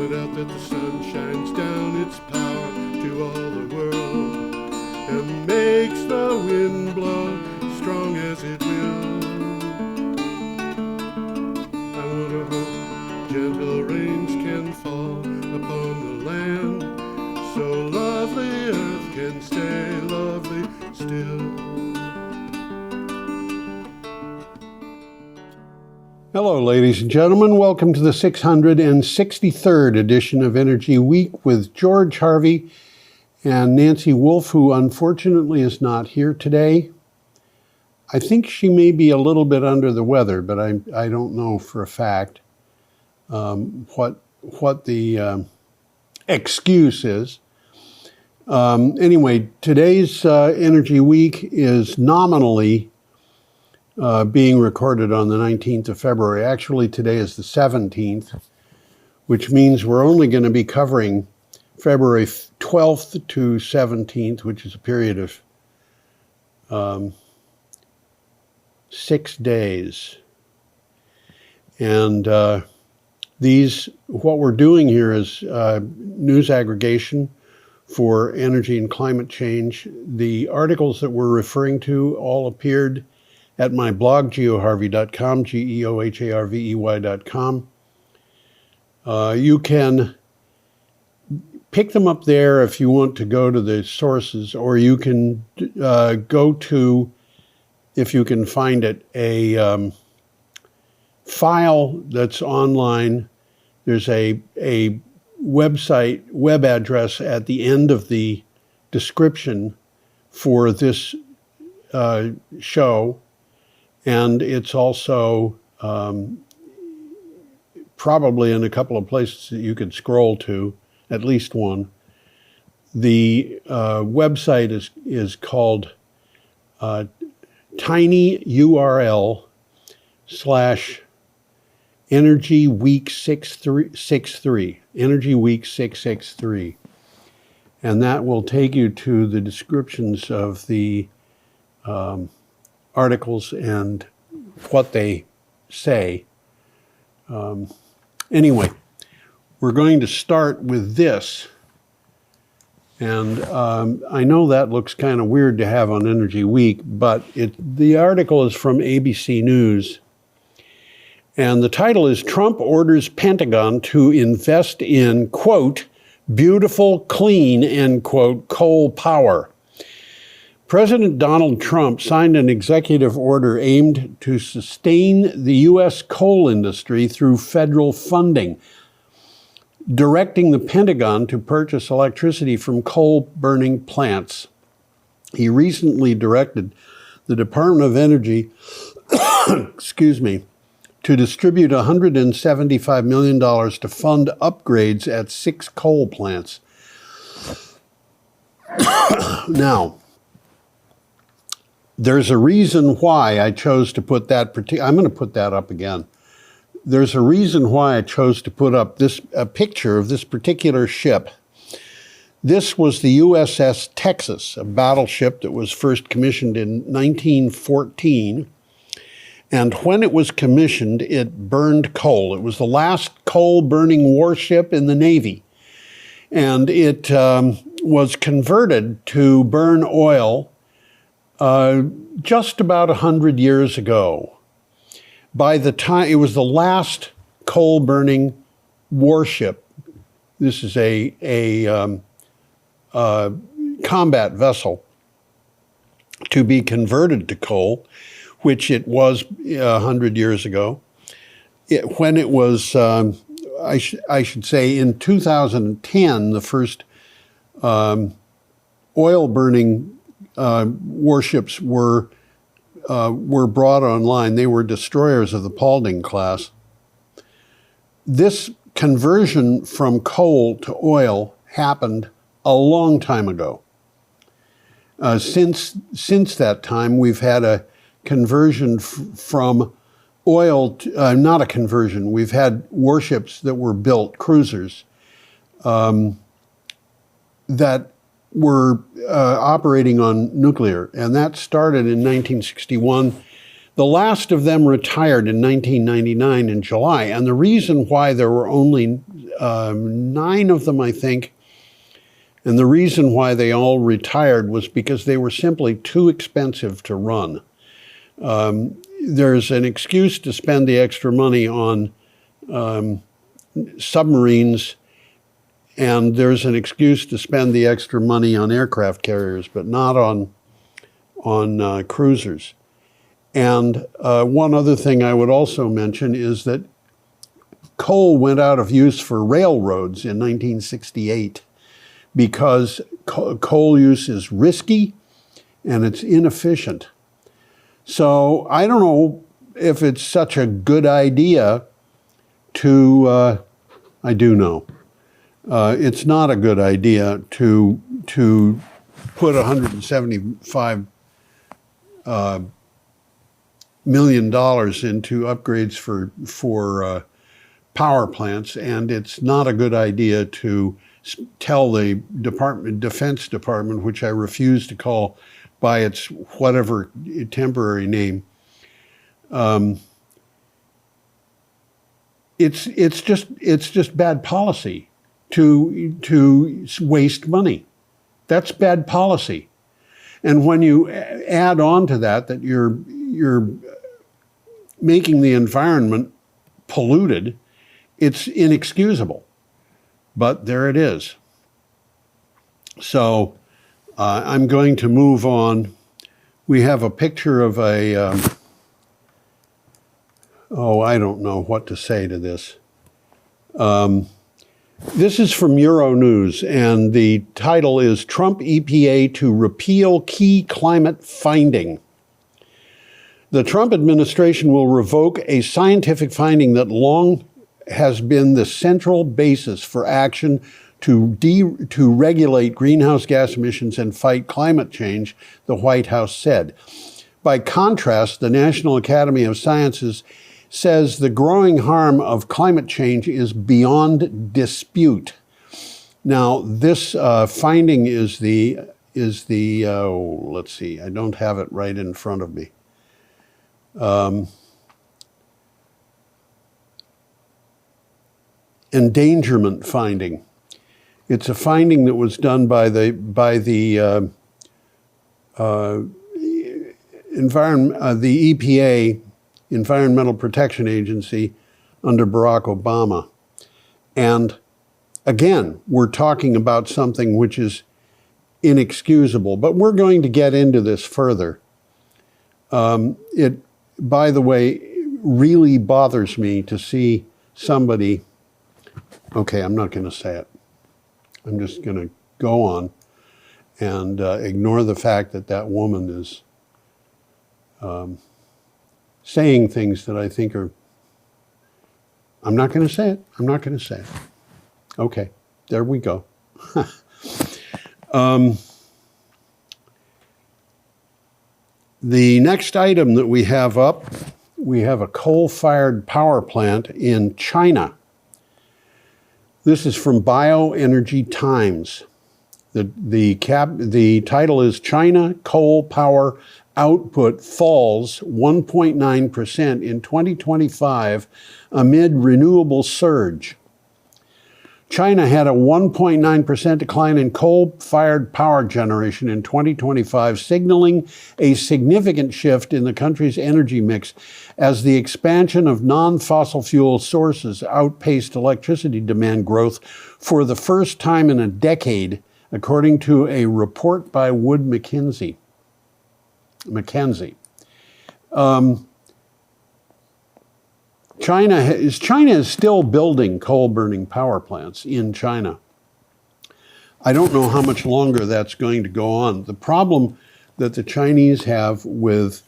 point out that the sun shines down its power to all the world and makes the wind blow strong as it will. I wonder how gentle rains can fall upon the land, so lovely earth can stay lovely still. Hello, ladies and gentlemen. Welcome to the 663rd edition of Energy Week with George Harvey and Nancy Wolf, who unfortunately is not here today. I think she may be a little bit under the weather, but I don't know for a fact what the excuse is. Anyway, today's Energy Week is nominally being recorded on the 19th of February. Actually, today is the 17th, which means we're only going to be covering February 12th to 17th, which is a period of 6 days. And what we're doing here is news aggregation for energy and climate change. The articles that we're referring to all appeared at my blog, geoharvey.com, geoharvey.com. You can pick them up there if you want to go to the sources, or you can go to, if you can find it, a file that's online. There's a website, web address at the end of the description for this show. And it's also probably in a couple of places that you could scroll to, at least one. The website is called tinyurl/Energy Week 663, Energy Week 663. And that will take you to the descriptions of the articles and what they say. Anyway, we're going to start with this. And I know that looks kind of weird to have on Energy Week, but the article is from ABC News. And the title is, Trump orders Pentagon to invest in, quote, beautiful, clean, end quote, coal power. President Donald Trump signed an executive order aimed to sustain the U.S. coal industry through federal funding, directing the Pentagon to purchase electricity from coal-burning plants. He recently directed the Department of Energy, to distribute $175 million to fund upgrades at 6 coal plants. Now, there's a reason why I chose to put that I'm going to put that up again. There's a reason why I chose to put up a picture of this particular ship. This was the USS Texas, a battleship that was first commissioned in 1914. And when it was commissioned, it burned coal. It was the last coal-burning warship in the Navy. And it was converted to burn oil just about 100 years ago. By the time, it was the last coal-burning warship. This is a combat vessel to be converted to coal, which it was 100 years ago. When it was, I should say, in 2010, the first oil-burning warships were brought online. They were destroyers of the Paulding class. This conversion from coal to oil happened a long time ago. Since that time, we've had a conversion from oil to, not a conversion. We've had warships that were built, cruisers, that were operating on nuclear, and that started in 1961. The last of them retired in 1999 in July, and the reason why there were only 9 of them, I think. And the reason why they all retired was because they were simply too expensive to run. There's an excuse to spend the extra money on submarines, and there's an excuse to spend the extra money on aircraft carriers, but not on cruisers. And one other thing I would also mention is that coal went out of use for railroads in 1968 because coal use is risky and it's inefficient. So I don't know if it's such a good idea to, I do know, it's not a good idea to put $175 million into upgrades for power plants, and it's not a good idea to tell the Defense Department, which I refuse to call by its whatever temporary name. It's just bad policy to waste money. That's bad policy. And when you add on to that you're making the environment polluted, it's inexcusable. But there it is. So I'm going to move on. We have a picture of a, I don't know what to say to this. This is from Euronews, and the title is Trump EPA to Repeal Key Climate Finding. The Trump administration will revoke a scientific finding that long has been the central basis for action to regulate greenhouse gas emissions and fight climate change, the White House said. By contrast, the National Academy of Sciences says the growing harm of climate change is beyond dispute. Now, this finding is the let's see, I don't have it right in front of me. Endangerment finding. It's a finding that was done by the EPA, Environmental Protection Agency, under Barack Obama. And again, we're talking about something which is inexcusable, but we're going to get into this further. It, by the way, really bothers me to see somebody. Okay, I'm not going to say it. I'm just going to go on and ignore the fact that that woman is saying things that I think are, I'm not going to say it. I'm not going to say it. Okay, there we go. The next item that we have up, we have a coal-fired power plant in China. This is from Bioenergy Times. The title is China Coal Power Output Falls 1.9% in 2025 amid renewable surge. China had a 1.9% decline in coal-fired power generation in 2025, signaling a significant shift in the country's energy mix as the expansion of non-fossil fuel sources outpaced electricity demand growth for the first time in a decade, according to a report by Wood Mackenzie. China is still building coal-burning power plants in China. I don't know how much longer that's going to go on. The problem that the Chinese have with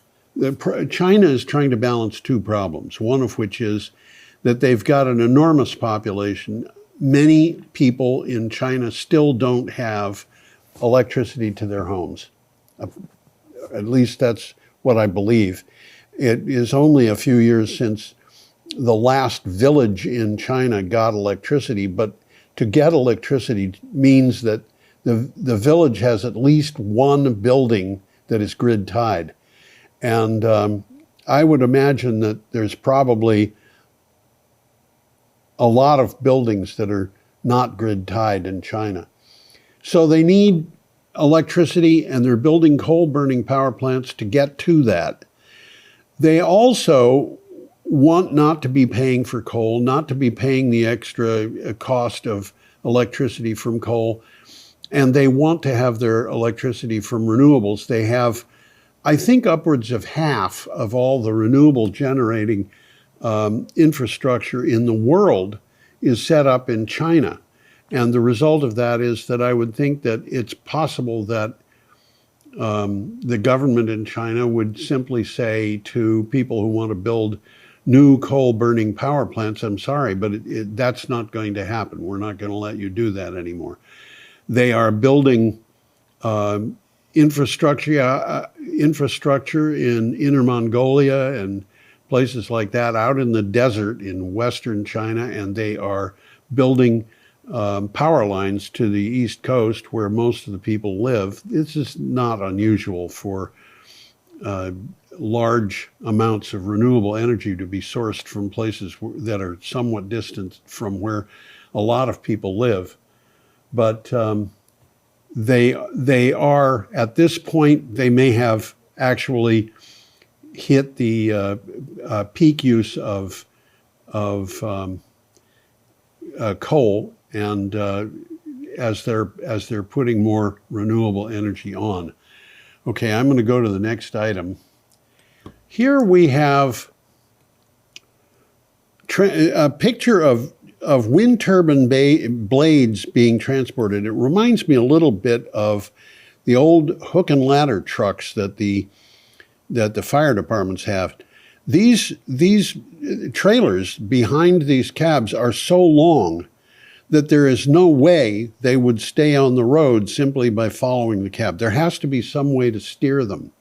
China is trying to balance two problems, one of which is that they've got an enormous population. Many people in China still don't have electricity to their homes. At least that's what I believe. It is only a few years since the last village in China got electricity, but to get electricity means that the village has at least one building that is grid tied. And I would imagine that there's probably a lot of buildings that are not grid tied in China. So they need electricity, and they're building coal burning power plants to get to that. They also want not to be paying for coal, not to be paying the extra cost of electricity from coal, and they want to have their electricity from renewables. They have, I think, upwards of half of all the renewable generating infrastructure in the world is set up in China. And the result of that is that I would think that it's possible that the government in China would simply say to people who want to build new coal-burning power plants, I'm sorry, but that's not going to happen. We're not going to let you do that anymore. They are building infrastructure in Inner Mongolia and places like that out in the desert in western China, and they are building power lines to the East Coast where most of the people live. This is not unusual for large amounts of renewable energy to be sourced from places that are somewhat distant from where a lot of people live. But they are, at this point, they may have actually hit the peak use of coal, and as they're putting more renewable energy on. Okay, I'm going to go to the next item. Here we have a picture of wind turbine blades being transported. It reminds me a little bit of the old hook and ladder trucks that the fire departments have. These trailers behind these cabs are so long that there is no way they would stay on the road simply by following the cab. There has to be some way to steer them.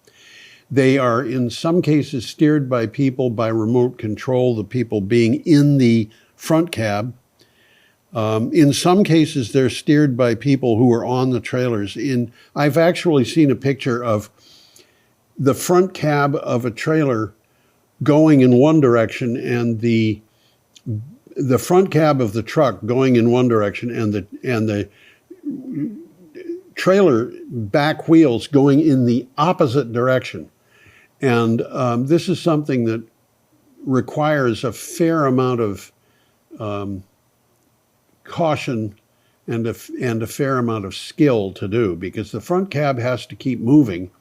They are, in some cases, steered by people by remote control, the people being in the front cab. In some cases, they're steered by people who are on the trailers. I've actually seen a picture of the front cab of a trailer going in one direction and the front cab of the truck going in one direction and the trailer back wheels going in the opposite direction. And this is something that requires a fair amount of caution and a fair amount of skill to do, because the front cab has to keep moving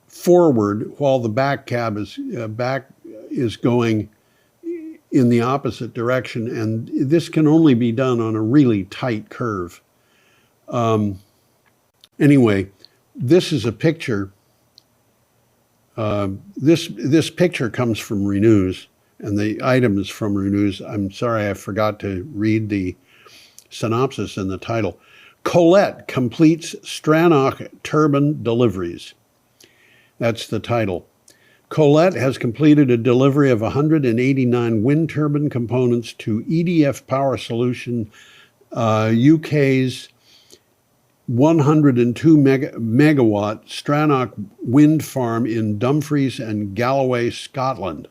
forward while the back cab is going in the opposite direction, and this can only be done on a really tight curve. Anyway, this is a picture. This picture comes from Renews, and the item is from Renews. I'm sorry, I forgot to read the synopsis and the title. Colette completes Stranach turbine deliveries. That's the title. Colette has completed a delivery of 189 wind turbine components to EDF Power Solution, UK's 102 megawatt Stranach wind farm in Dumfries and Galloway, Scotland.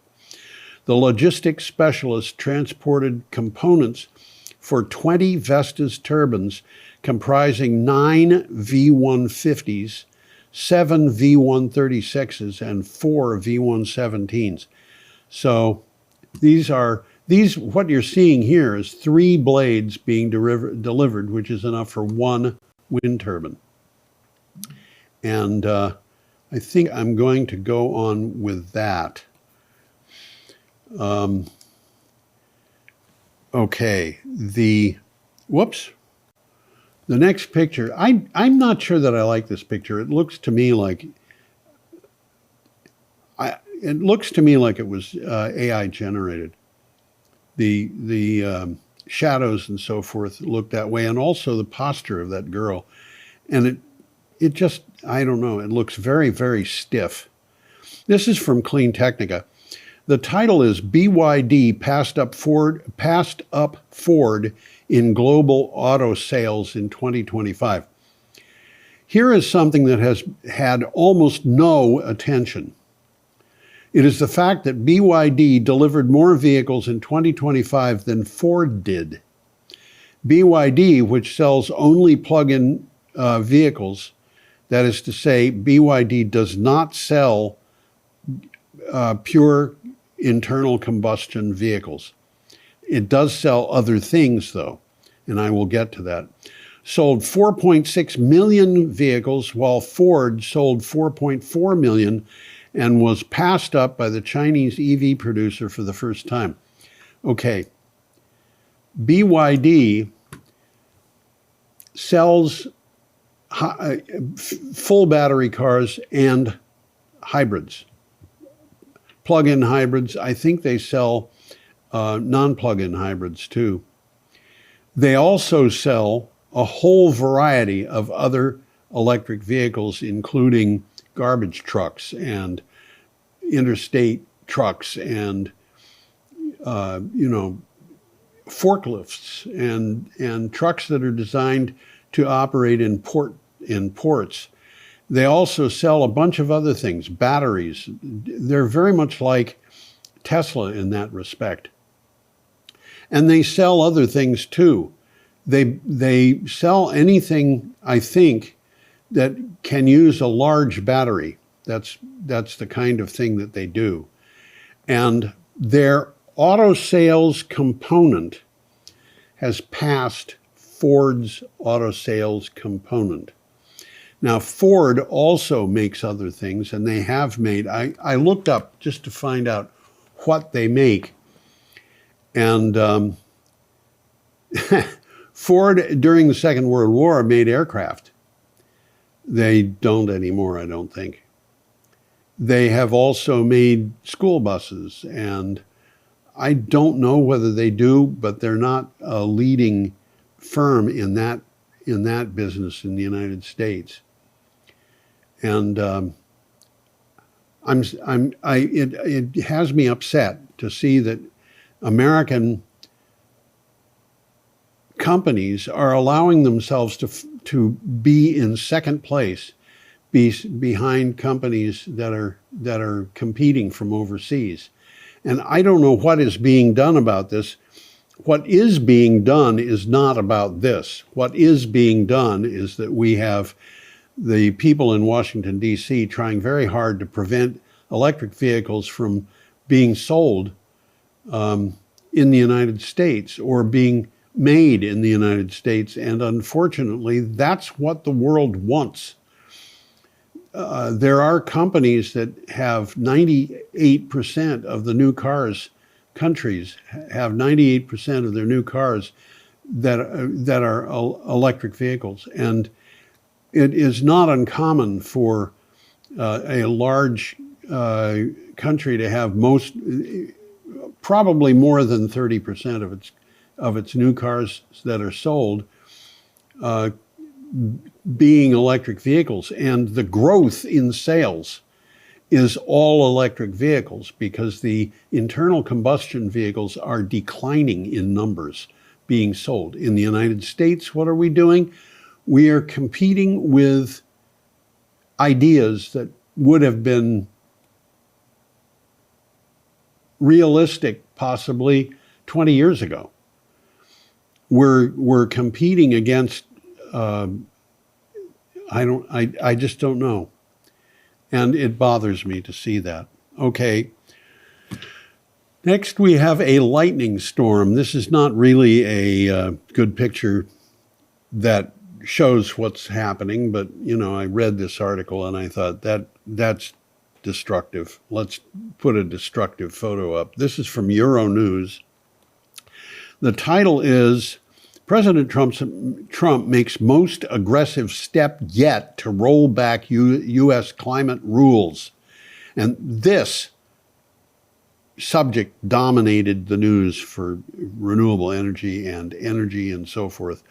The logistics specialist transported components for 20 Vestas turbines comprising 9 V150s, 7 V136s, and 4 V117s. So what you're seeing here is 3 blades being delivered, which is enough for 1 wind turbine. And I think I'm going to go on with that. Okay, the next picture, I'm not sure that I like this picture. It looks to me like it was AI generated. The shadows and so forth look that way, and also the posture of that girl. And it just, I don't know, it looks very, very stiff. This is from Clean Technica. The title is BYD passed up Ford in global auto sales in 2025. Here is something that has had almost no attention. It is the fact that BYD delivered more vehicles in 2025 than Ford did. BYD, which sells only plug-in vehicles, that is to say, BYD does not sell pure internal combustion vehicles. It does sell other things, though, and I will get to that. Sold 4.6 million vehicles, while Ford sold 4.4 million and was passed up by the Chinese EV producer for the first time. Okay, BYD sells full battery cars and hybrids, plug-in hybrids. I think they sell non-plug-in hybrids too. They also sell a whole variety of other electric vehicles, including garbage trucks and interstate trucks and forklifts and trucks that are designed to operate in ports. They also sell a bunch of other things, batteries. They're very much like Tesla in that respect. And they sell other things too. They sell anything, I think, that can use a large battery. That's the kind of thing that they do. And their auto sales component has passed Ford's auto sales component. Now, Ford also makes other things, and they have made, I looked up just to find out what they make. And Ford, during the Second World War, made aircraft. They don't anymore, I don't think. They have also made school buses, and I don't know whether they do, but they're not a leading firm in that business in the United States. And it has me upset to see that American companies are allowing themselves to be in second place behind companies that are competing from overseas. And I don't know what is being done about this. What is being done is not about this. What is being done is that we have the people in Washington, D.C. trying very hard to prevent electric vehicles from being sold in the United States or being made in the United States. And unfortunately, that's what the world wants. There are companies that have 98% of the new cars, countries have 98% of their new cars that are electric vehicles. And it is not uncommon for a large country to have probably more than 30% of its new cars that are sold being electric vehicles. And the growth in sales is all electric vehicles because the internal combustion vehicles are declining in numbers being sold. In the United States, what are we doing? We are competing with ideas that would have been realistic possibly 20 years ago. We're competing against I just don't know. And it bothers me to see that. Okay. Next, we have a lightning storm. This is not really a good picture that shows what's happening, but, I read this article and I thought that's destructive. Let's put a destructive photo up. This is from Euronews. The title is, President Trump makes most aggressive step yet to roll back U.S. climate rules. And this subject dominated the news for renewable energy and so forth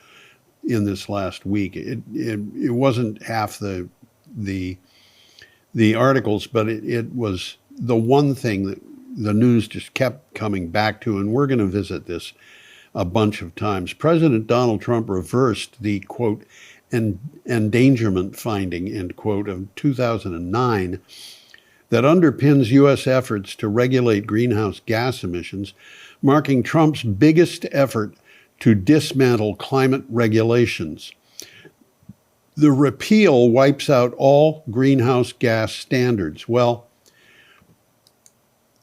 in this last week. It wasn't half the articles, but it was the one thing that the news just kept coming back to, and we're going to visit this a bunch of times. President Donald Trump reversed the, quote, endangerment finding, end quote, of 2009 that underpins U.S. efforts to regulate greenhouse gas emissions, marking Trump's biggest effort to dismantle climate regulations. The repeal wipes out all greenhouse gas standards. Well,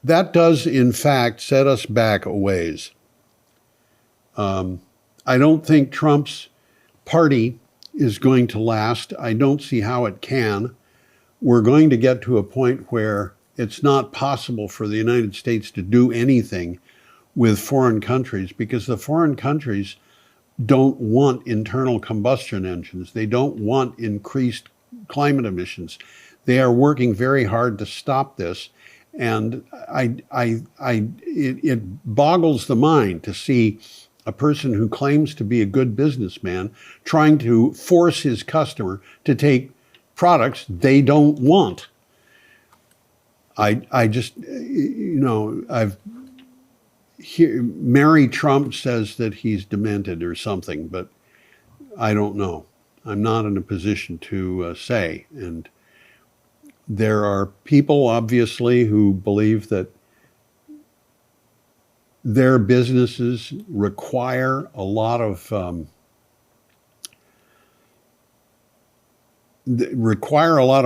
that does, in fact, set us back a ways. I don't think Trump's party is going to last. I don't see how it can. We're going to get to a point where it's not possible for the United States to do anything with foreign countries because the foreign countries don't want internal combustion engines. They don't want increased climate emissions. They are working very hard to stop this. And it boggles the mind to see a person who claims to be a good businessman trying to force his customer to take products they don't want. I just, you know, Mary Trump says that he's demented or something, but I don't know. I'm not in a position to say. And there are people, obviously, who believe that their businesses require a lot of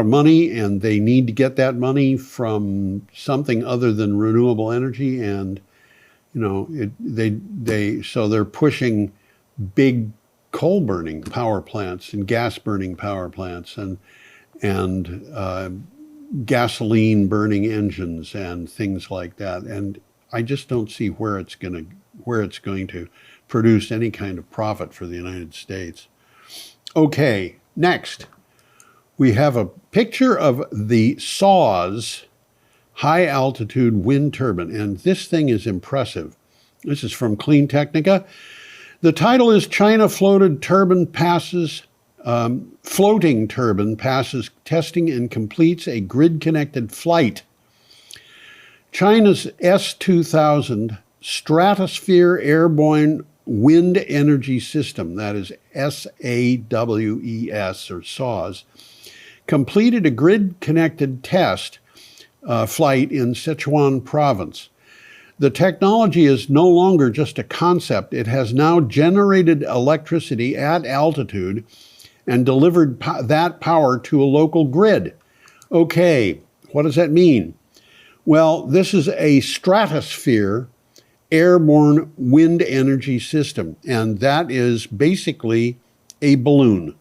money, and they need to get that money from something other than renewable energy. And you know, so they're pushing big coal burning power plants and gas burning power plants and gasoline burning engines and things like that. And I just don't see where it's going to produce any kind of profit for the United States. Okay, next we have a picture of the SAWS high altitude wind turbine, and this thing is impressive. This is from Clean Technica. The title is China floating turbine passes testing and completes a grid-connected flight. China's S-2000 Stratosphere Airborne Wind Energy System, that is SAWES or SAWS, completed a grid-connected test flight in Sichuan province. The technology is no longer just a concept. It has now generated electricity at altitude and delivered that power to a local grid. Okay, what does that mean? Well, this is a stratosphere airborne wind energy system, and that is basically a balloon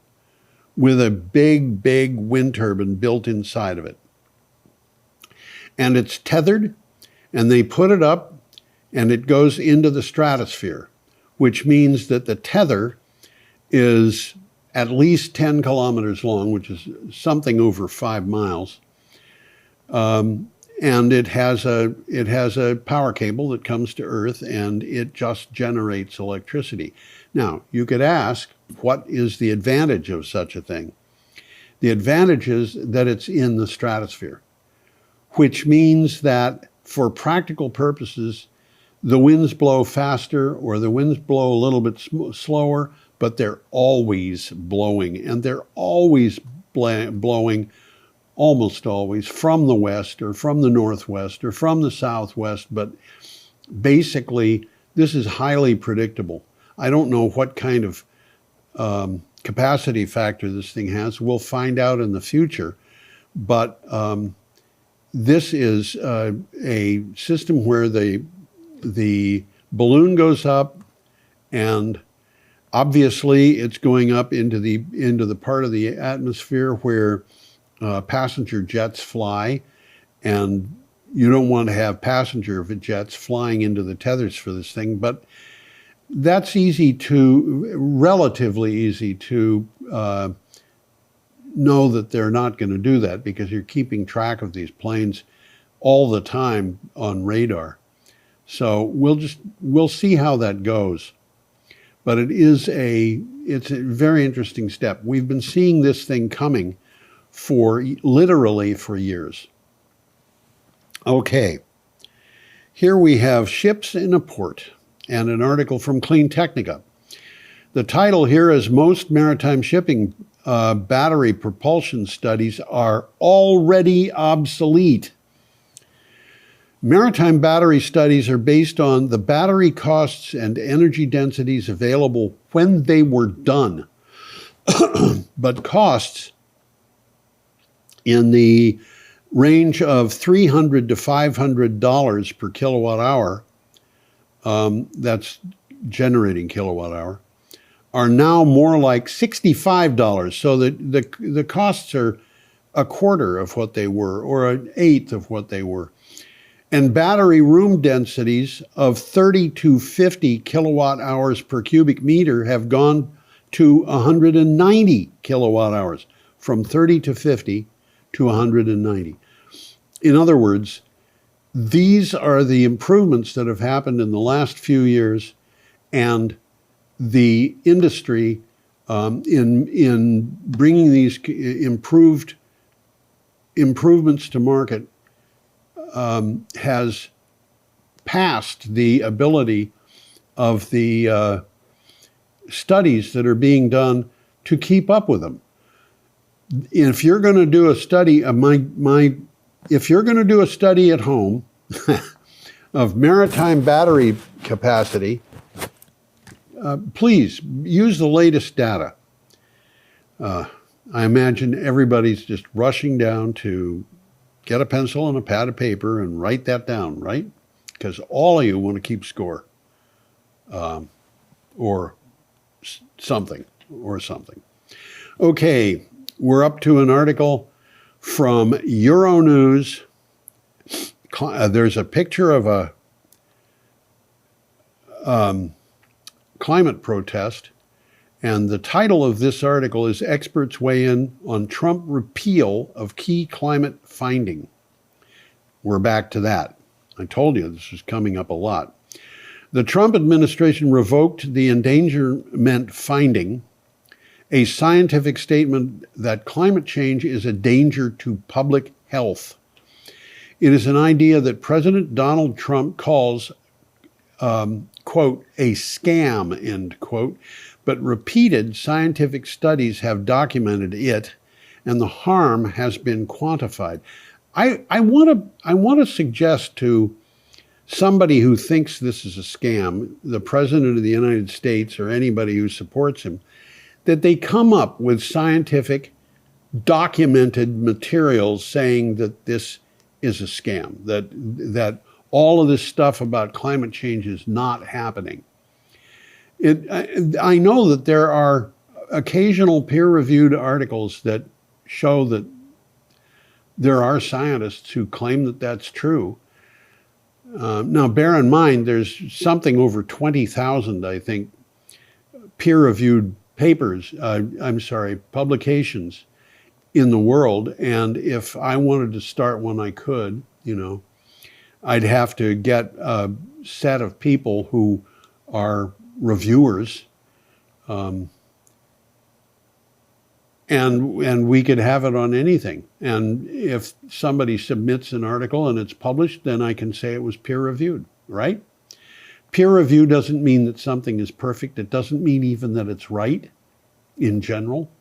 with a big, big wind turbine built inside of it. And it's tethered, and they put it up, and it goes into the stratosphere, which means that the tether is at least 10 kilometers long, which is something over 5 miles. And it has a power cable that comes to Earth, and it just generates electricity. Now, you could ask, what is the advantage of such a thing? The advantage is that it's in the stratosphere, which means that for practical purposes, the winds blow faster or the winds blow a little bit slower, but they're always blowing, and they're always blowing almost always from the west or from the northwest or from the southwest. But basically, this is highly predictable. I don't know what kind of capacity factor this thing has. We'll find out in the future. But this is a system where the balloon goes up, and obviously it's going up into the part of the atmosphere where passenger jets fly, and you don't want to have passenger jets flying into the tethers for this thing, but that's relatively easy to know that they're not going to do that, because you're keeping track of these planes all the time on radar. So we'll see how that goes. But it's a very interesting step. We've been seeing this thing coming literally for years. Okay, here we have ships in a port and an article from Clean Technica. The title here is Most maritime shipping battery propulsion studies are already obsolete. Maritime battery studies are based on the battery costs and energy densities available when they were done. But costs in the range of $300 to $500 per kilowatt hour, that's generating kilowatt hour, are now more like $65. So the costs are a quarter of what they were, or an eighth of what they were. And battery room densities of 30 to 50 kilowatt hours per cubic meter have gone to 190 kilowatt hours, from 30 to 50 to 190. In other words, these are the improvements that have happened in the last few years, and the industry in bringing these improvements to market has passed the ability of the studies that are being done to keep up with them. If you're going to do a study, if you're going to do a study at home of maritime battery capacity, please use the latest data. I imagine everybody's just rushing down to get a pencil and a pad of paper and write that down, right? Because all of you want to keep score, or something. Okay, we're up to an article from Euronews. There's a picture of a climate protest, and the title of this article is "Experts Weigh In on Trump Repeal of Key Climate Finding." We're back to that. I told you this was coming up a lot. The Trump administration revoked the endangerment finding, a scientific statement that climate change is a danger to public health. It is an idea that President Donald Trump calls, quote, a scam, end quote, but repeated scientific studies have documented it, and the harm has been quantified. I want to suggest to somebody who thinks this is a scam, the President of the United States or anybody who supports him, that they come up with scientific, documented materials saying that this is a scam, that all of this stuff about climate change is not happening. I know that there are occasional peer-reviewed articles that show that there are scientists who claim that that's true. Now, bear in mind, there's something over 20,000, I think, peer-reviewed publications in the world. And if I wanted to start one, I could, I'd have to get a set of people who are reviewers, and we could have it on anything. And if somebody submits an article and it's published, then I can say it was peer-reviewed, right? Peer review doesn't mean that something is perfect. It doesn't mean even that it's right in general.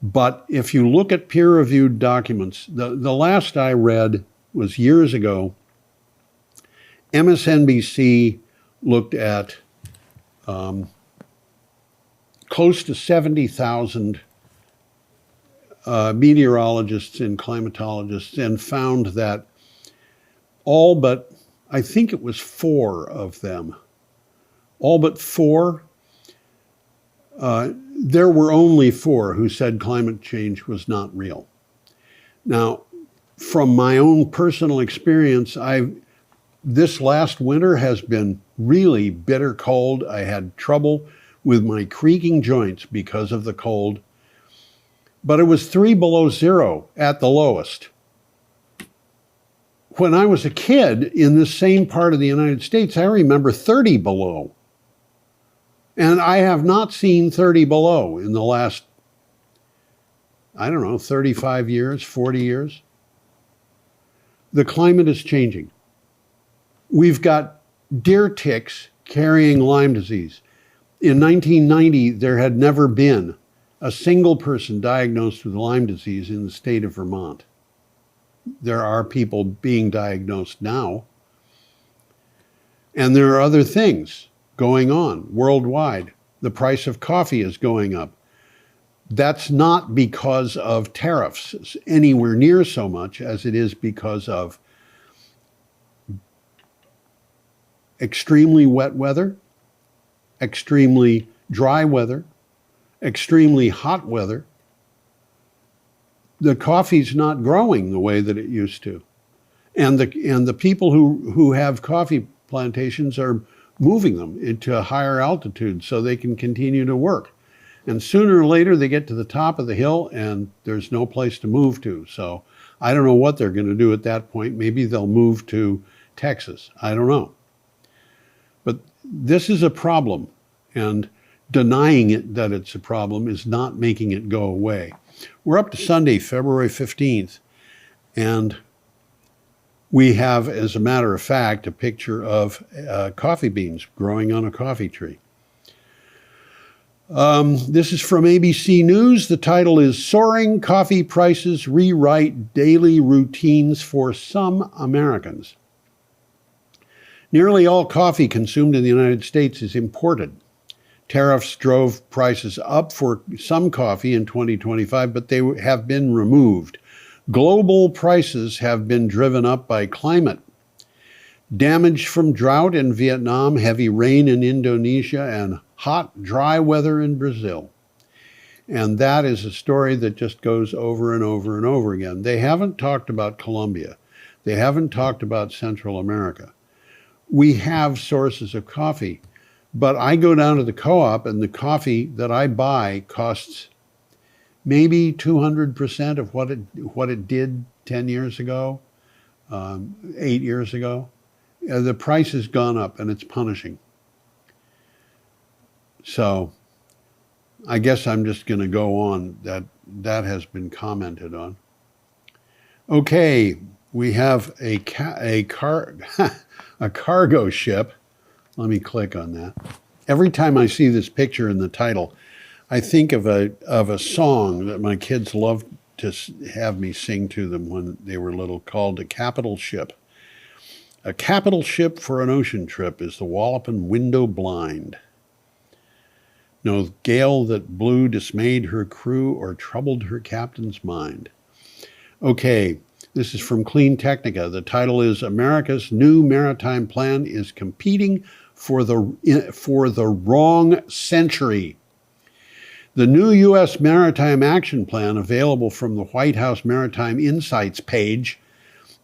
But if you look at peer-reviewed documents, the last I read was years ago. MSNBC looked at close to 70,000 meteorologists and climatologists, and found that all but, I think it was 4 of them, all but 4, there were only 4 who said climate change was not real. Now, from my own personal experience, this last winter has been really bitter cold. I had trouble with my creaking joints because of the cold, but it was 3 below zero at the lowest. When I was a kid in this same part of the United States, I remember 30 below. And I have not seen 30 below in the last, 35 years, 40 years. The climate is changing. We've got deer ticks carrying Lyme disease. In 1990, there had never been a single person diagnosed with Lyme disease in the state of Vermont. There are people being diagnosed now. And there are other things going on worldwide. The price of coffee is going up. That's not because of tariffs anywhere near so much as it is because of extremely wet weather, extremely dry weather, extremely hot weather. The coffee's not growing the way that it used to. And the people who have coffee plantations are moving them into a higher altitude so they can continue to work. And sooner or later they get to the top of the hill and there's no place to move to. So I don't know what they're going to do at that point. Maybe they'll move to Texas. I don't know. But this is a problem, and denying it that it's a problem is not making it go away. We're up to Sunday, February 15th, and we have, as a matter of fact, a picture of coffee beans growing on a coffee tree. This is from ABC News. The title is Soaring Coffee Prices Rewrite Daily Routines for Some Americans. Nearly all coffee consumed in the United States is imported. Tariffs drove prices up for some coffee in 2025, but they have been removed. Global prices have been driven up by climate. Damage from drought in Vietnam, heavy rain in Indonesia, and hot, dry weather in Brazil. And that is a story that just goes over and over and over again. They haven't talked about Colombia. They haven't talked about Central America. We have sources of coffee, but I go down to the co-op and the coffee that I buy costs maybe 200% of what it did 10 years ago, 8 years ago. The price has gone up and it's punishing. So I guess I'm just going to go on. That has been commented on. Okay, we have a cargo ship. Let me click on that. Every time I see this picture in the title, I think of a song that my kids loved to have me sing to them when they were little, called A Capital Ship. A capital ship for an ocean trip is the Wallopin window blind. No gale that blew dismayed her crew or troubled her captain's mind. Okay, this is from Clean Technica. The title is America's New Maritime Plan is Competing for the Wrong Century. The new U.S. Maritime Action Plan, available from the White House Maritime Insights page,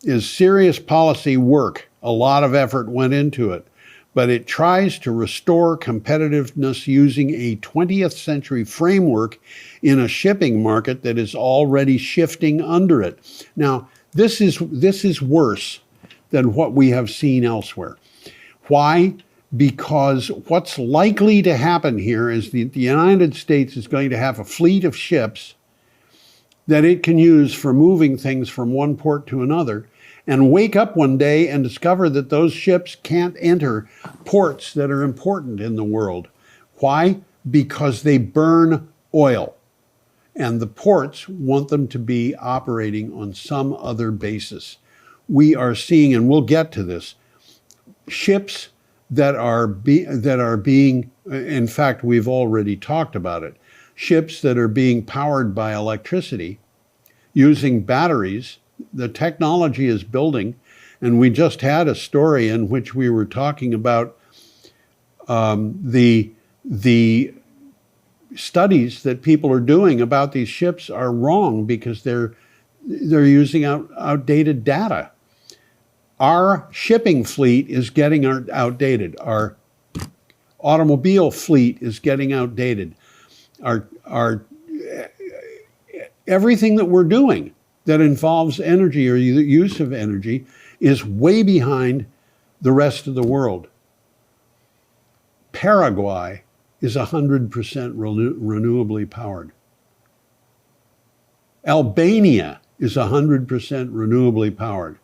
is serious policy work. A lot of effort went into it, but it tries to restore competitiveness using a 20th century framework in a shipping market that is already shifting under it. Now, this is worse than what we have seen elsewhere. Why? Because what's likely to happen here is the United States is going to have a fleet of ships that it can use for moving things from one port to another, and wake up one day and discover that those ships can't enter ports that are important in the world. Why? Because they burn oil. And the ports want them to be operating on some other basis. We are seeing, and we'll get to this, ships that are being, in fact, we've already talked about it, ships that are being powered by electricity using batteries. The technology is building, and we just had a story in which we were talking about the studies that people are doing about these ships are wrong because they're using outdated data. Our shipping fleet is getting outdated. Our automobile fleet is getting outdated. Our everything that we're doing that involves energy or the use of energy is way behind the rest of the world. Paraguay is 100% renewably powered. Albania is 100% renewably powered.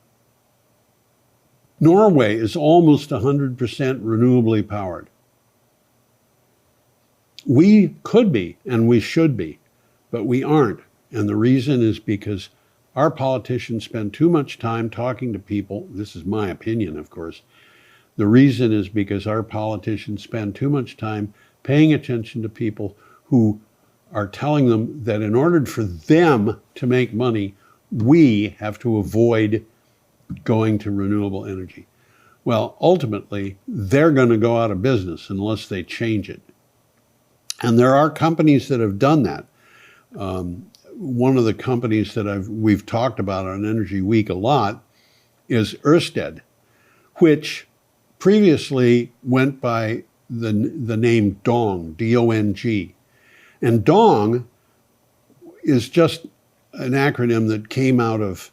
Norway is almost 100% renewably powered. We could be, and we should be. but we aren't. And the reason is because our politicians spend too much time talking to people. This is my opinion, of course. The reason is because our politicians spend too much time paying attention to people who are telling them that in order for them to make money, we have to avoid going to renewable energy. Well, ultimately, they're going to go out of business unless they change it. And there are companies that have done that. One of the companies that we've talked about on Energy Week a lot is Ørsted, which previously went by the name Dong, D-O-N-G. And Dong is just an acronym that came out of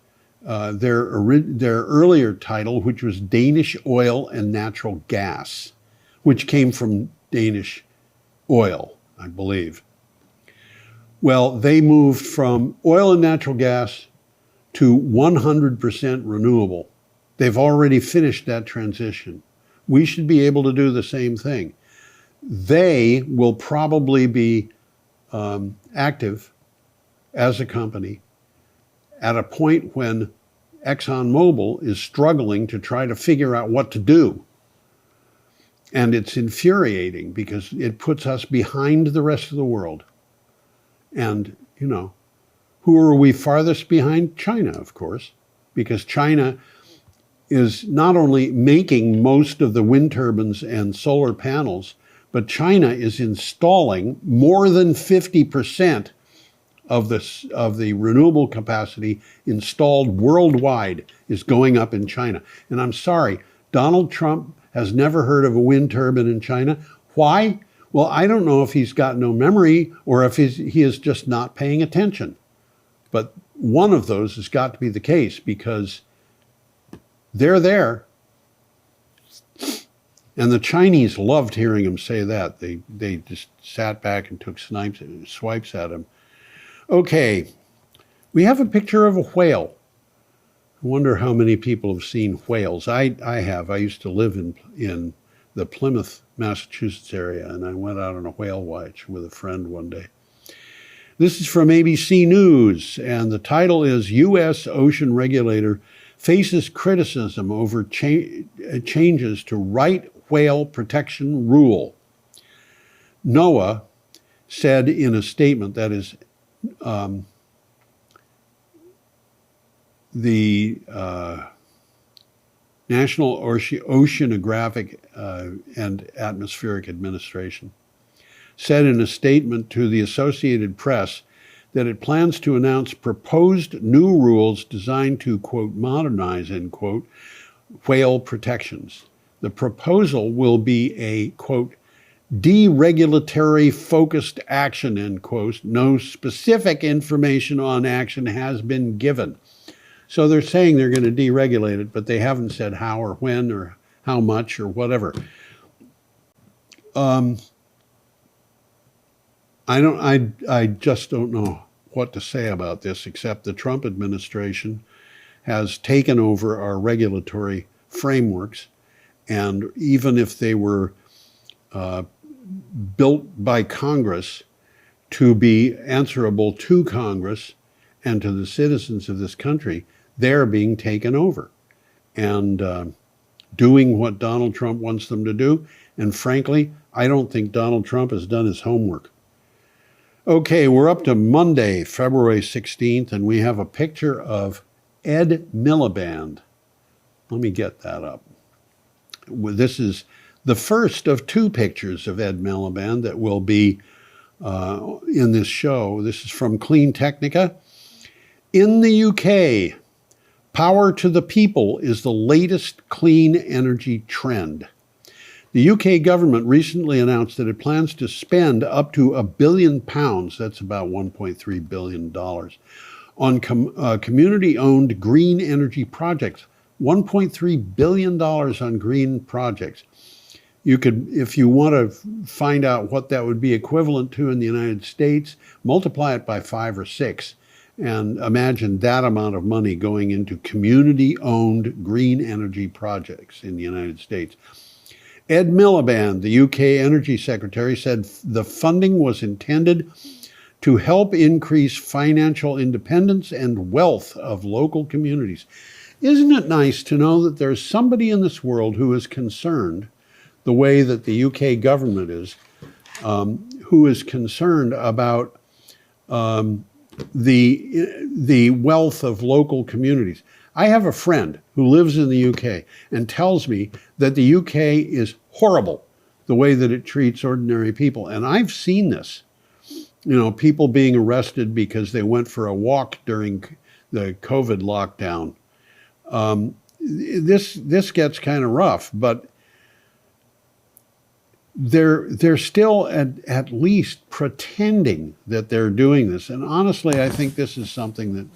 their earlier title, which was Danish Oil and Natural Gas, which came from Danish oil, I believe. Well, they moved from oil and natural gas to 100% renewable. They've already finished that transition. We should be able to do the same thing. They will probably be active as a company at a point when ExxonMobil is struggling to try to figure out what to do. And it's infuriating because it puts us behind the rest of the world. And, you know, who are we farthest behind? China, of course, because China is not only making most of the wind turbines and solar panels, but China is installing more than 50% of the renewable capacity installed worldwide is going up in China. And I'm sorry, Donald Trump has never heard of a wind turbine in China. Why? Well, I don't know if he's got no memory or if he is just not paying attention. But one of those has got to be the case because they're there. And the Chinese loved hearing him say that. They just sat back and took swipes at him. Okay, we have a picture of a whale. I wonder how many people have seen whales. I have. I used to live in the Plymouth, Massachusetts area, and I went out on a whale watch with a friend one day. This is from ABC News, and the title is U.S. Ocean Regulator Faces Criticism Over Changes to Right Whale Protection Rule. NOAA said in a statement, that is the National Oceanographic and Atmospheric Administration, said in a statement to the Associated Press that it plans to announce proposed new rules designed to, quote, modernize, end quote, whale protections. The proposal will be a, quote, deregulatory focused action, end quote. No specific information on action has been given. So they're saying they're going to deregulate it, but they haven't said how or when or how much or whatever. I just don't know what to say about this, except the Trump administration has taken over our regulatory frameworks. And even if they were built by Congress to be answerable to Congress and to the citizens of this country, they're being taken over and doing what Donald Trump wants them to do. And frankly, I don't think Donald Trump has done his homework. Okay, we're up to Monday, February 16th, and we have a picture of Ed Miliband. Let me get that up. This is the first of two pictures of Ed Miliband that will be in this show. This is from Clean Technica. In the UK, power to the people is the latest clean energy trend. The UK government recently announced that it plans to spend up to £1 billion, that's about $1.3 billion, on community-owned green energy projects. $1.3 billion on green projects. You could, if you want to find out what that would be equivalent to in the United States, multiply it by 5 or 6 and imagine that amount of money going into community-owned green energy projects in the United States. Ed Miliband, the UK Energy Secretary, said the funding was intended to help increase financial independence and wealth of local communities. Isn't it nice to know that there's somebody in this world who is concerned, the way that the UK government is, who is concerned about the wealth of local communities? I have a friend who lives in the UK and tells me that the UK is horrible the way that it treats ordinary people. And I've seen this, people being arrested because they went for a walk during the COVID lockdown. This gets kind of rough, but they're still at least pretending that they're doing this. And honestly, I think this is something that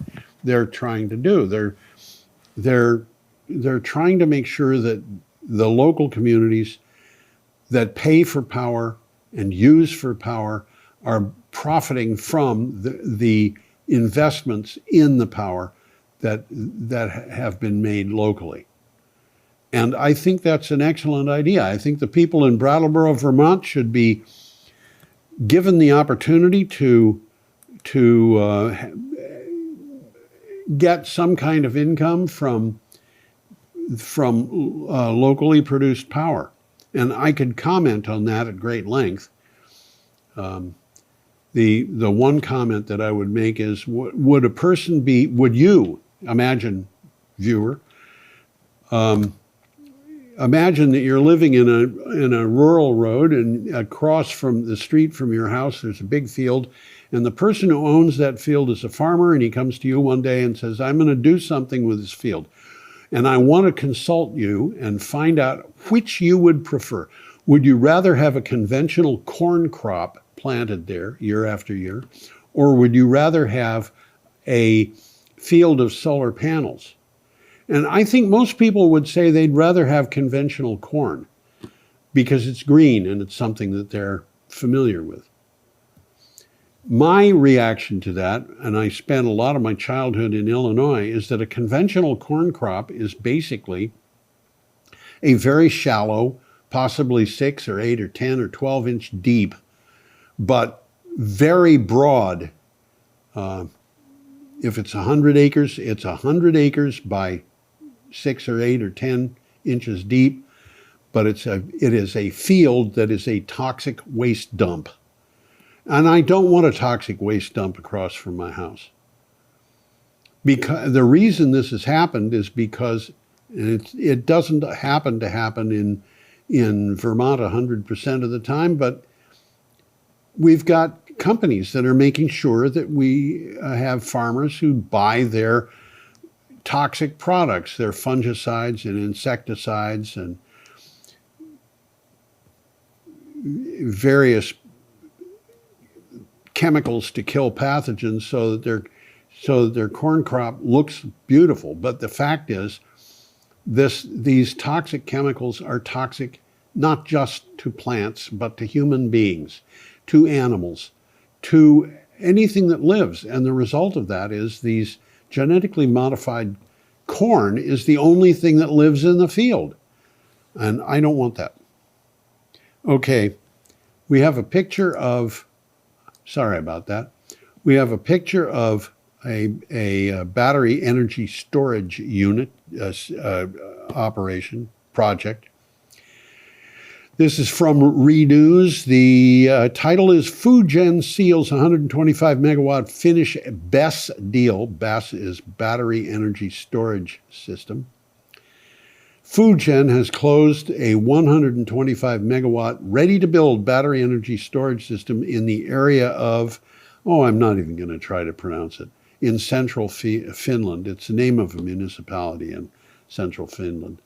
they're trying to do. They're trying to make sure that the local communities that pay for power and use for power are profiting from the investments in the power that have been made locally. And I think that's an excellent idea. I think the people in Brattleboro, Vermont should be given the opportunity to get some kind of income from locally produced power. And I could comment on that at great length. The one comment that I would make is, would you imagine, viewer, imagine that you're living in a rural road, and across from the street from your house there's a big field, and the person who owns that field is a farmer, and he comes to you one day and says, I'm going to do something with this field, and I want to consult you and find out which you would prefer. Would you rather have a conventional corn crop planted there year after year, or would you rather have a field of solar panels? And I think most people would say they'd rather have conventional corn because it's green and it's something that they're familiar with. My reaction to that, and I spent a lot of my childhood in Illinois, is that a conventional corn crop is basically a very shallow, possibly 6 or 8 or 10 or 12 inch deep, but very broad. If it's 100 acres, it's 100 acres by 6 or 8 or 10 inches deep, but it is a field that is a toxic waste dump. And I don't want a toxic waste dump across from my house. Because the reason this has happened is because it doesn't happen to happen in Vermont 100% of the time, but we've got companies that are making sure that we have farmers who buy their toxic products, their fungicides and insecticides and various chemicals to kill pathogens so that their corn crop looks beautiful. But the fact is, these toxic chemicals are toxic not just to plants, but to human beings, to animals, to anything that lives. And the result of that is these genetically modified corn is the only thing that lives in the field. And I don't want that. Okay, we have a picture of, sorry about that. We have a picture of a battery energy storage unit operation project. This is from Renews. The title is FuGen Seals 125 Megawatt Finnish BESS Deal. BESS is Battery Energy Storage System. FuGen has closed a 125 megawatt ready-to-build battery energy storage system in the area of, I'm not even going to try to pronounce it, in central Finland. It's the name of a municipality in central Finland.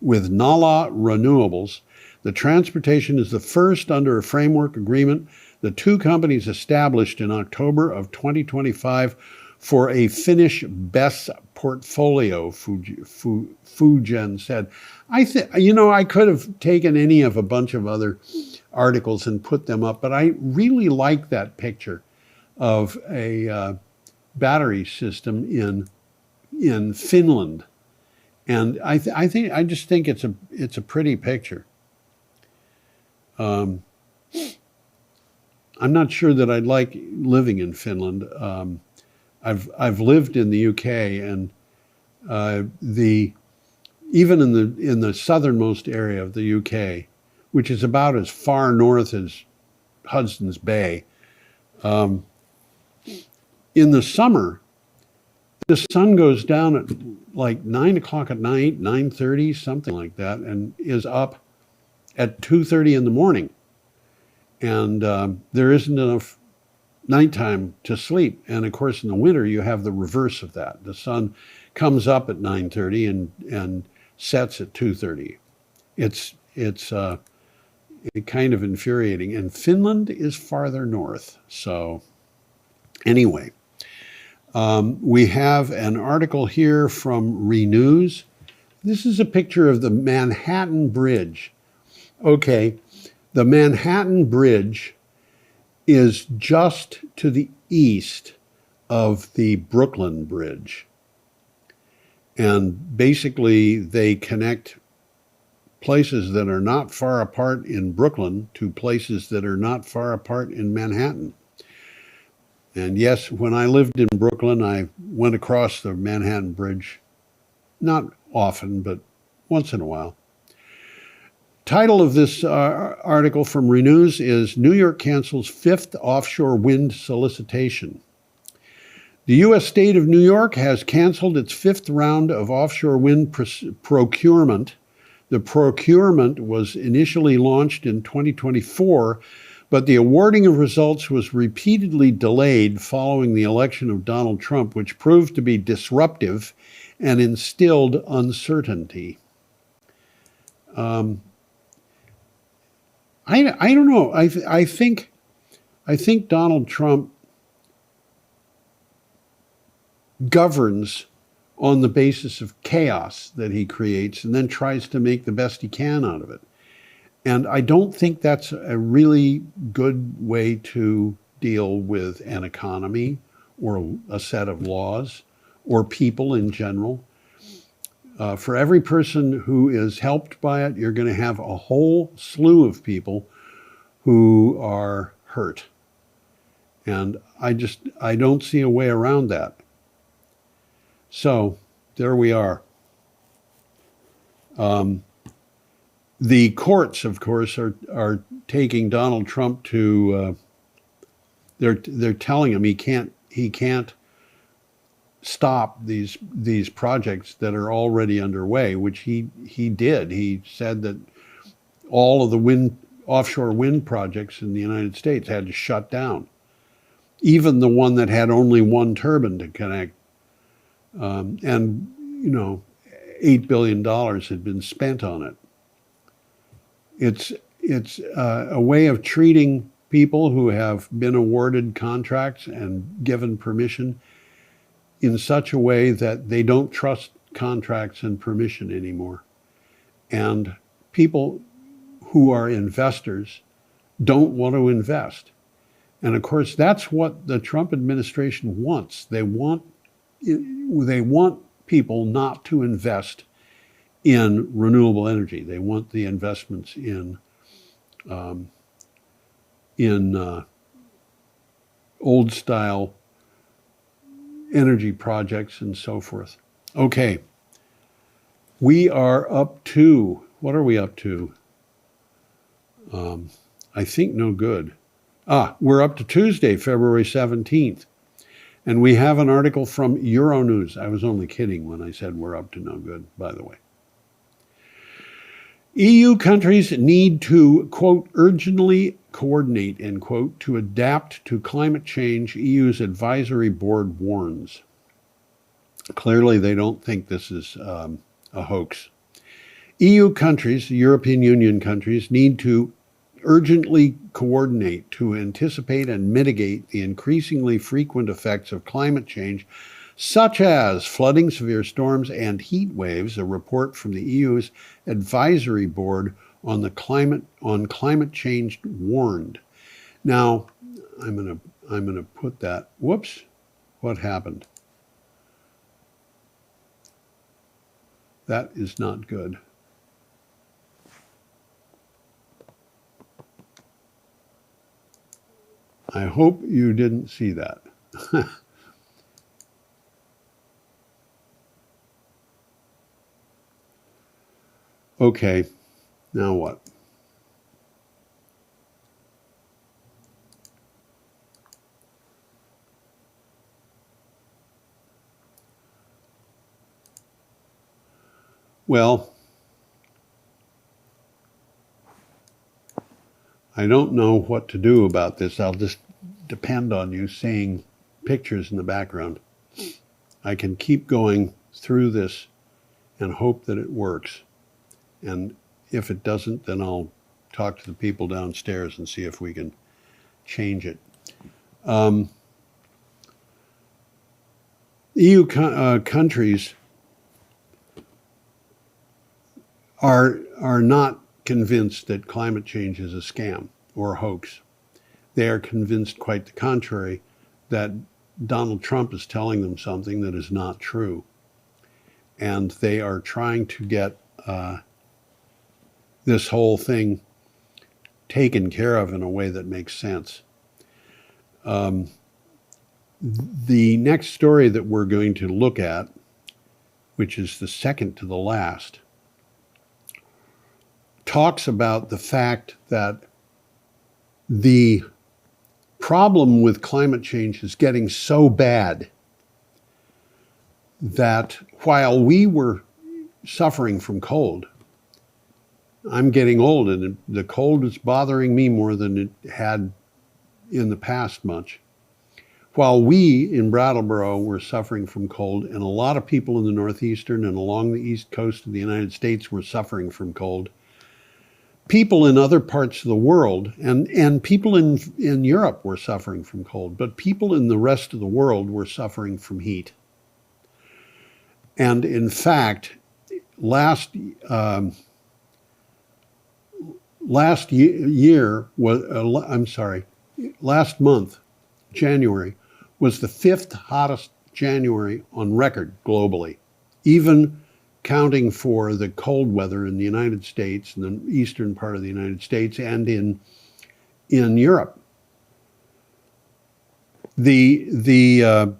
With Nala Renewables, the transportation is the first under a framework agreement the two companies established in October of 2025 for a Finnish BESS portfolio, FuGen said. I could have taken any of a bunch of other articles and put them up, but I really like that picture of a battery system in Finland. And I just think it's a pretty picture. I'm not sure that I'd like living in Finland. I've lived in the UK, and the even in the southernmost area of the UK, which is about as far north as Hudson's Bay, in the summer, the sun goes down at like 9 o'clock at night, 9:30, something like that, and is up at 2:30 in the morning. And there isn't enough nighttime to sleep. And of course, in the winter, you have the reverse of that. The sun comes up at 9:30 and sets at 2:30. It's kind of infuriating. And Finland is farther north. So anyway, we have an article here from Renews. This is a picture of the Manhattan Bridge. Okay, the Manhattan Bridge is just to the east of the Brooklyn Bridge. And basically, they connect places that are not far apart in Brooklyn to places that are not far apart in Manhattan. And yes, when I lived in Brooklyn, I went across the Manhattan Bridge, not often, but once in a while. Title of this article from Renews is New York Cancels Fifth Offshore Wind Solicitation. The U.S. state of New York has canceled its fifth round of offshore wind procurement. The procurement was initially launched in 2024, but the awarding of results was repeatedly delayed following the election of Donald Trump, which proved to be disruptive and instilled uncertainty. I don't know. I think Donald Trump governs on the basis of chaos that he creates and then tries to make the best he can out of it. And I don't think that's a really good way to deal with an economy or a set of laws or people in general. For every person who is helped by it, you're going to have a whole slew of people who are hurt. And I don't see a way around that. So there we are. The courts, of course, are taking Donald Trump to. They're telling him he can't stop these projects that are already underway, which he did. He said that all of the offshore wind projects in the United States had to shut down, even the one that had only one turbine to connect. And $8 billion had been spent on it. It's a way of treating people who have been awarded contracts and given permission in such a way that they don't trust contracts and permission anymore. And people who are investors don't want to invest. And of course, that's what the Trump administration wants. They want people not to invest in renewable energy. They want the investments in old style energy projects and so forth. Okay, we are up to, what are we up to? I think no good. We're up to Tuesday, February 17th. And we have an article from Euronews. I was only kidding when I said we're up to no good, by the way. EU countries need to, quote, urgently coordinate, end quote, to adapt to climate change, EU's advisory board warns. Clearly, they don't think this is a hoax. EU countries, European Union countries, need to urgently coordinate to anticipate and mitigate the increasingly frequent effects of climate change, such as flooding, severe storms, and heat waves, a report from the EU's advisory board on climate change warned. Now, I'm gonna put that. Whoops, what happened? That is not good. I hope you didn't see that. Okay, now what? Well, I don't know what to do about this. I'll just depend on you seeing pictures in the background. I can keep going through this and hope that it works. And if it doesn't, then I'll talk to the people downstairs and see if we can change it. EU countries are not convinced that climate change is a scam or a hoax. They are convinced, quite the contrary, that Donald Trump is telling them something that is not true. And they are trying to get this whole thing taken care of in a way that makes sense. The next story that we're going to look at, which is the second to the last, talks about the fact that the problem with climate change is getting so bad that while we were suffering from cold, I'm getting old and the cold is bothering me more than it had in the past much. While we in Brattleboro were suffering from cold, and a lot of people in the northeastern and along the east coast of the United States were suffering from cold, people in other parts of the world, and people in Europe were suffering from cold, but people in the rest of the world were suffering from heat. And in fact, last month, January, was the 5th hottest January on record globally, even counting for the cold weather in the United States, in the eastern part of the United States, and in Europe. The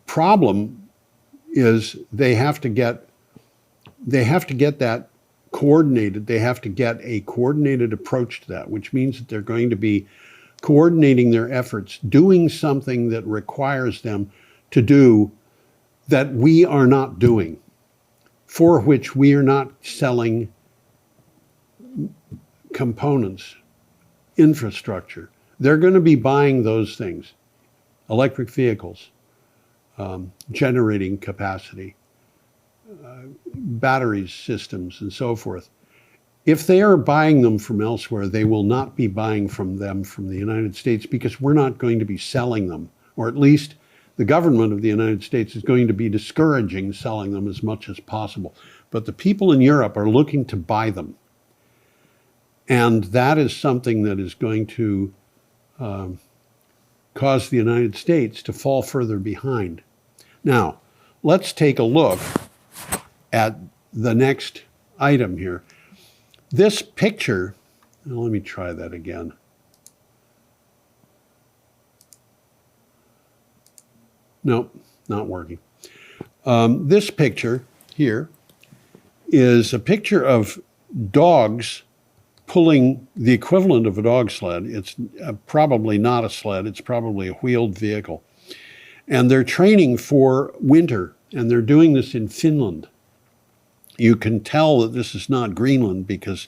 problem is they have to get that coordinated. They have to get a coordinated approach to that, which means that they're going to be coordinating their efforts, doing something that requires them to do that we are not doing, for which we are not selling components, infrastructure. They're going to be buying those things, electric vehicles, generating capacity, batteries, systems, and so forth. If they are buying them from elsewhere, they will not be buying from the United States, because we're not going to be selling them, or at least the government of the United States is going to be discouraging selling them as much as possible. But the people in Europe are looking to buy them. And that is something that is going to cause the United States to fall further behind. Now, let's take a look at the next item here. This picture, let me try that again. Nope, not working. This picture here is a picture of dogs pulling the equivalent of a dog sled. It's probably not a sled, it's probably a wheeled vehicle. And they're training for winter, and they're doing this in Finland. You can tell that this is not Greenland, because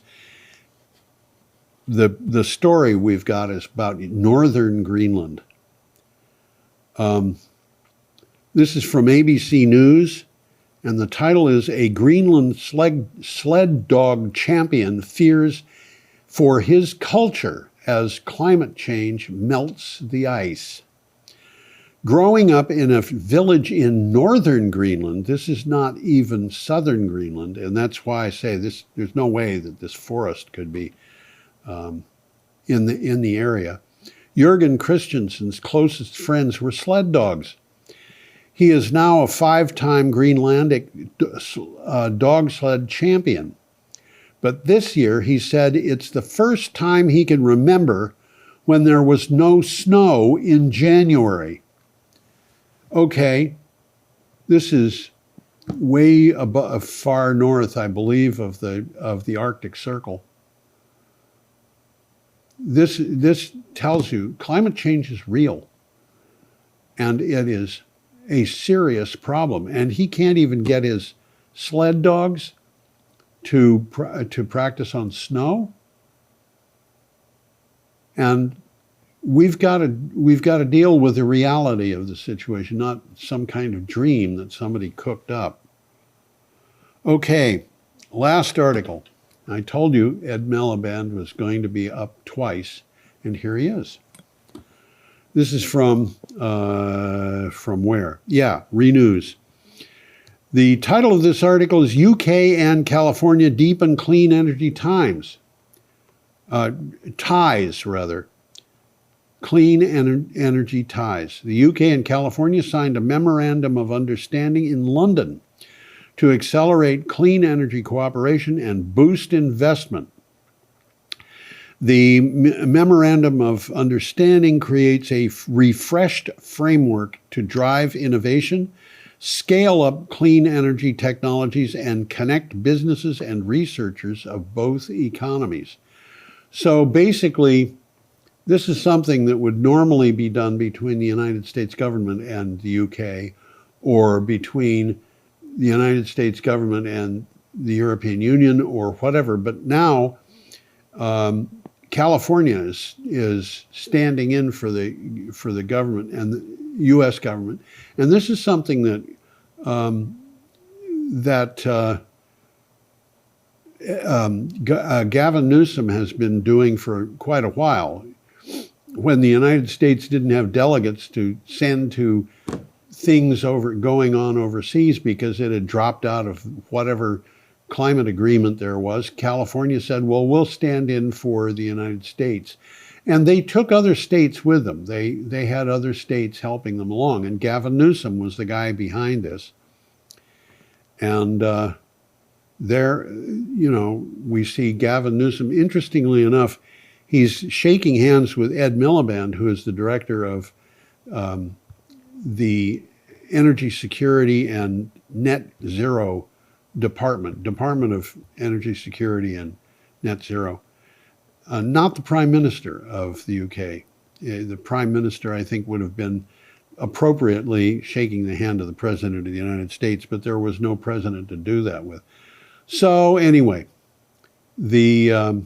the story we've got is about northern Greenland. This is from ABC News, and the title is "A Greenland Sled Dog Champion Fears for His Culture as Climate Change Melts the Ice." Growing up in a village in northern Greenland, this is not even southern Greenland, and that's why I say this. There's no way that this forest could be in the area. Jürgen Christensen's closest friends were sled dogs. He is now a 5-time Greenlandic dog sled champion. But this year, he said it's the first time he can remember when there was no snow in January. Okay, this is way above, far north, I believe, of the Arctic Circle. This tells you climate change is real, and it is a serious problem. And he can't even get his sled dogs to practice on snow. And we've got to deal with the reality of the situation, not some kind of dream that somebody cooked up. Okay, last article. I told you Ed Miliband was going to be up twice, and here he is. This is from where? Yeah, Renews. The title of this article is UK and California Deepen Clean Energy Ties. Clean energy ties. The UK and California signed a memorandum of understanding in London to accelerate clean energy cooperation and boost investment. The memorandum of understanding creates a refreshed framework to drive innovation, scale up clean energy technologies, and connect businesses and researchers of both economies. So basically, this is something that would normally be done between the United States government and the UK, or between the United States government and the European Union, or whatever. But now California is standing in for the government and the U.S. government, and this is something that Gavin Newsom has been doing for quite a while. When the United States didn't have delegates to send to things going on overseas because it had dropped out of whatever climate agreement there was, California said, well, we'll stand in for the United States. And they took other states with them. They had other states helping them along. And Gavin Newsom was the guy behind this. And we see Gavin Newsom, interestingly enough, he's shaking hands with Ed Miliband, who is the director of the Energy Security and Net Zero Department of Energy Security and Net Zero. Not the Prime Minister of the UK. The Prime Minister, I think, would have been appropriately shaking the hand of the President of the United States, but there was no president to do that with. So anyway, the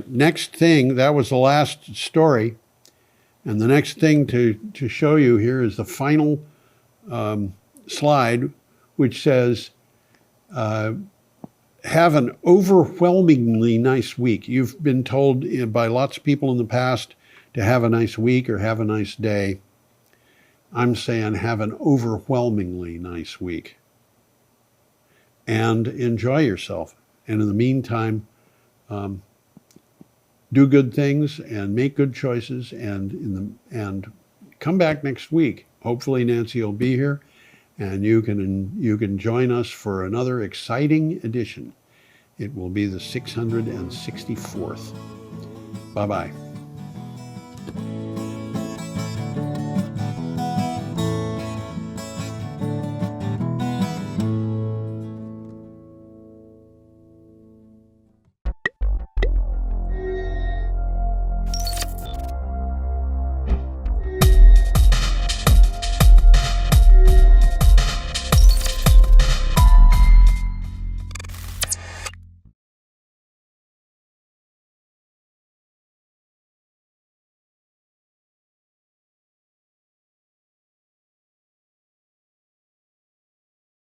next thing, that was the last story, and the next thing to show you here is the final slide, which says, have an overwhelmingly nice week. You've been told by lots of people in the past to have a nice week or have a nice day. I'm saying have an overwhelmingly nice week and enjoy yourself. And in the meantime, do good things and make good choices, and come back next week. Hopefully Nancy will be here, and you can join us for another exciting edition. It will be the 664th. Bye-bye.